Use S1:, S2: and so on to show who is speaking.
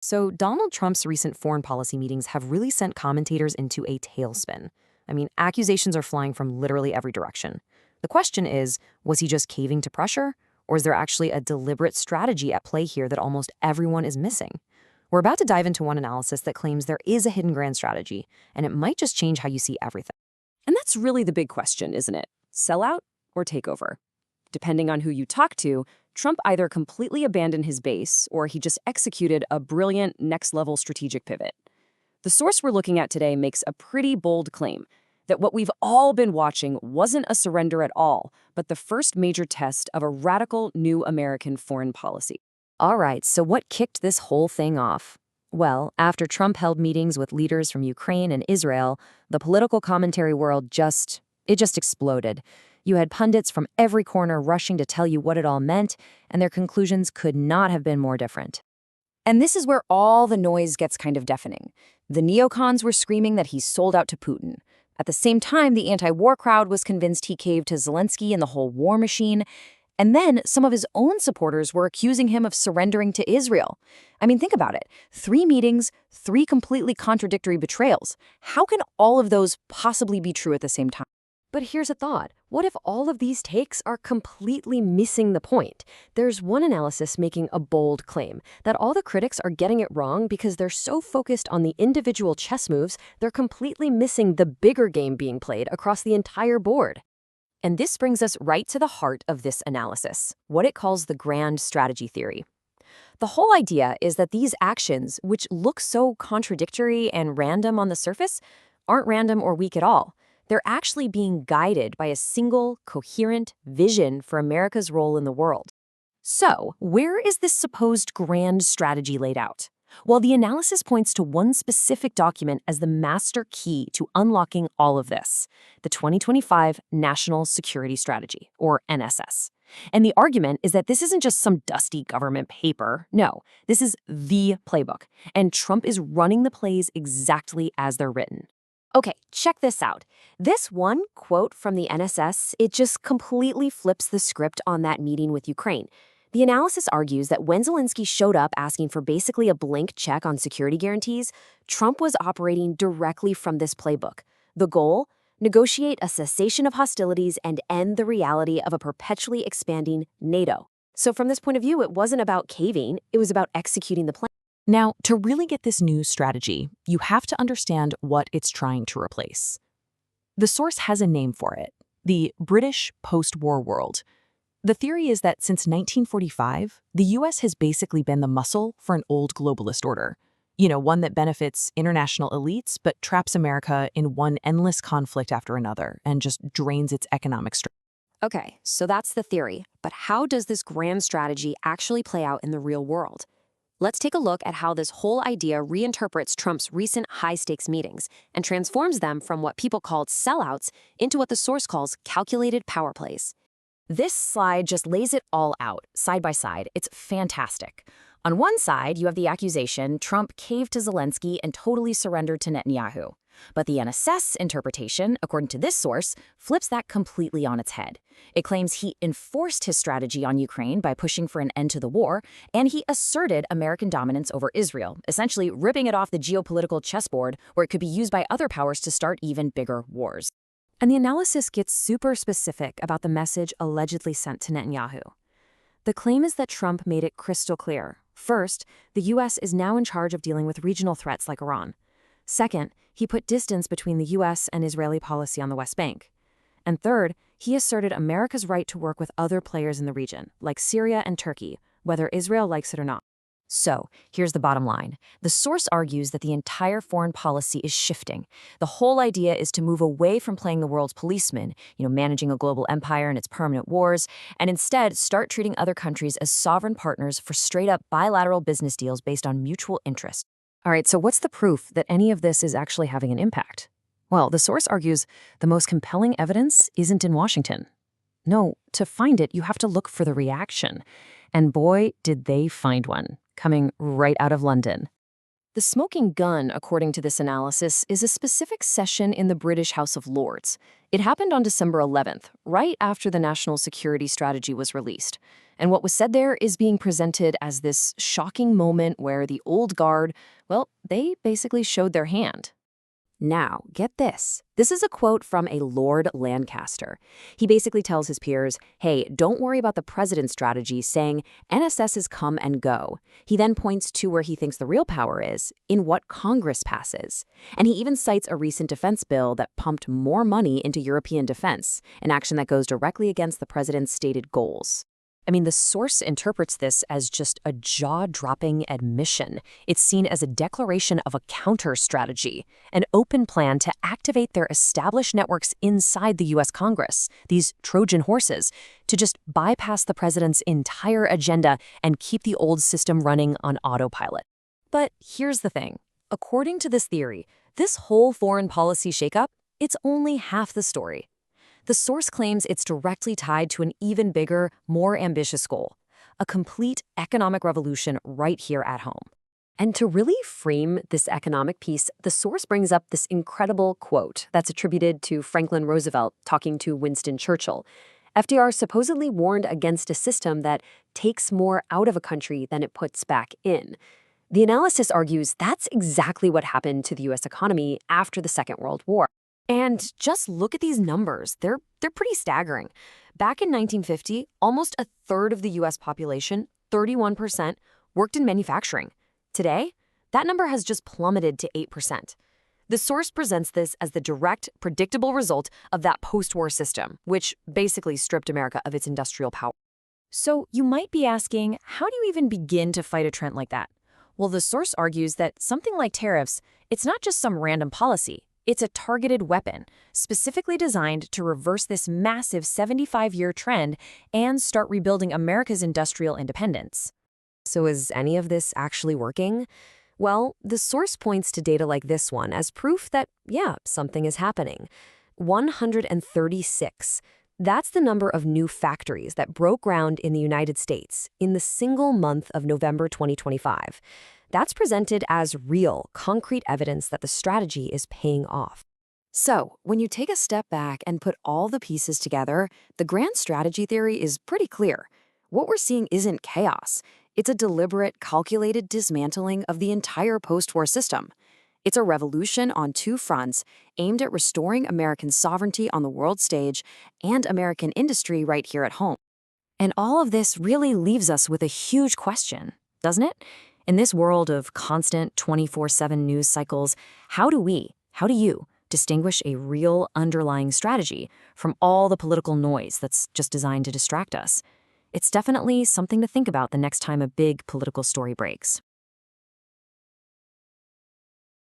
S1: So, Donald Trump's recent foreign policy meetings have really sent commentators into a tailspin. I mean, accusations are flying from literally every direction. The question is, was he just caving to pressure? Or is there actually a deliberate strategy at play here that almost everyone is missing? We're about to dive into one analysis that claims there is a hidden grand strategy, and it might just change how you see everything.
S2: And that's really the big question, isn't it? Sellout or takeover? Depending on who you talk to, Trump either completely abandoned his base or he just executed a brilliant next-level strategic pivot. The source we're looking at today makes a pretty bold claim that what we've all been watching wasn't a surrender at all, but the first major test of a radical new American foreign policy.
S1: All right, so what kicked this whole thing off? Well, after Trump held meetings with leaders from Ukraine and Israel, the political commentary world just exploded. You had pundits from every corner rushing to tell you what it all meant, and their conclusions could not have been more different.
S2: And this is where all the noise gets kind of deafening. The neocons were screaming that he sold out to Putin. At the same time, the anti-war crowd was convinced he caved to Zelensky and the whole war machine. And then some of his own supporters were accusing him of surrendering to Israel. I mean, think about it. 3 meetings, 3 completely contradictory betrayals. How can all of those possibly be true at the same time?
S1: But here's a thought. What if all of these takes are completely missing the point? There's one analysis making a bold claim that all the critics are getting it wrong because they're so focused on the individual chess moves, they're completely missing the bigger game being played across the entire board. And this brings us right to the heart of this analysis, what it calls the grand strategy theory. The whole idea is that these actions, which look so contradictory and random on the surface, aren't random or weak at all. They're actually being guided by a single, coherent vision for America's role in the world. So, where is this supposed grand strategy laid out? Well, the analysis points to one specific document as the master key to unlocking all of this, the 2025 National Security Strategy, or NSS. And the argument is that this isn't just some dusty government paper. No, this is the playbook, and Trump is running the plays exactly as they're written. Okay, check this out. This one quote from the NSS, it just completely flips the script on that meeting with Ukraine. The analysis argues that when Zelensky showed up asking for basically a blank check on security guarantees, Trump was operating directly from this playbook. The goal? Negotiate a cessation of hostilities and end the reality of a perpetually expanding NATO. So from this point of view, it wasn't about caving, it was about executing the plan.
S3: Now, to really get this new strategy, you have to understand what it's trying to replace. The source has a name for it, the British post-war world. The theory is that since 1945, the US has basically been the muscle for an old globalist order. One that benefits international elites but traps America in one endless conflict after another and just drains its economic strength.
S1: Okay, so that's the theory. But how does this grand strategy actually play out in the real world? Let's take a look at how this whole idea reinterprets Trump's recent high-stakes meetings and transforms them from what people called sellouts into what the source calls calculated power plays. This slide just lays it all out, side by side. It's fantastic. On one side, you have the accusation Trump caved to Zelensky and totally surrendered to Netanyahu. But the NSS interpretation, according to this source, flips that completely on its head. It claims he enforced his strategy on Ukraine by pushing for an end to the war, and he asserted American dominance over Israel, essentially ripping it off the geopolitical chessboard where it could be used by other powers to start even bigger wars. And the analysis gets super specific about the message allegedly sent to Netanyahu. The claim is that Trump made it crystal clear. First, the U.S. is now in charge of dealing with regional threats like Iran. Second, he put distance between the U.S. and Israeli policy on the West Bank. And third, he asserted America's right to work with other players in the region, like Syria and Turkey, whether Israel likes it or not. So, here's the bottom line. The source argues that the entire foreign policy is shifting. The whole idea is to move away from playing the world's policeman, managing a global empire and its permanent wars, and instead start treating other countries as sovereign partners for straight-up bilateral business deals based on mutual interest. All right, so what's the proof that any of this is actually having an impact? Well, the source argues the most compelling evidence isn't in Washington. No, to find it, you have to look for the reaction. And boy, did they find one, coming right out of London. The smoking gun, according to this analysis, is a specific session in the British House of Lords. It happened on December 11th, right after the national security strategy was released. And what was said there is being presented as this shocking moment where the old guard, well, they basically showed their hand.
S2: Now, get this. This is a quote from a Lord Lancaster. He basically tells his peers, hey, don't worry about the president's strategy, saying NSS's come and go. He then points to where he thinks the real power is, in what Congress passes. And he even cites a recent defense bill that pumped more money into European defense, an action that goes directly against the president's stated goals. I mean, the source interprets this as just a jaw-dropping admission. It's seen as a declaration of a counter-strategy, an open plan to activate their established networks inside the U.S. Congress, these Trojan horses, to just bypass the president's entire agenda and keep the old system running on autopilot. But here's the thing. According to this theory, this whole foreign policy shakeup, it's only half the story. The source claims it's directly tied to an even bigger, more ambitious goal, a complete economic revolution right here at home. And to really frame this economic piece, the source brings up this incredible quote that's attributed to Franklin Roosevelt talking to Winston Churchill. FDR supposedly warned against a system that takes more out of a country than it puts back in. The analysis argues that's exactly what happened to the U.S. economy after the Second World War. And just look at these numbers. They're pretty staggering. Back in 1950, almost a third of the U.S. population, 31%, worked in manufacturing. Today, that number has just plummeted to 8%. The source presents this as the direct, predictable result of that post-war system, which basically stripped America of its industrial power. So you might be asking, how do you even begin to fight a trend like that? Well, the source argues that something like tariffs, it's not just some random policy. It's a targeted weapon, specifically designed to reverse this massive 75-year trend and start rebuilding America's industrial independence. So is any of this actually working? Well, the source points to data like this one as proof that, yeah, something is happening. 136. That's the number of new factories that broke ground in the United States in the single month of November 2025. That's presented as real, concrete evidence that the strategy is paying off. So, when you take a step back and put all the pieces together, the grand strategy theory is pretty clear. What we're seeing isn't chaos. It's a deliberate, calculated dismantling of the entire post-war system. It's a revolution on two fronts aimed at restoring American sovereignty on the world stage and American industry right here at home. And all of this really leaves us with a huge question, doesn't it? In this world of constant 24/7 news cycles, how do you distinguish a real underlying strategy from all the political noise that's just designed to distract us? It's definitely something to think about the next time a big political story breaks.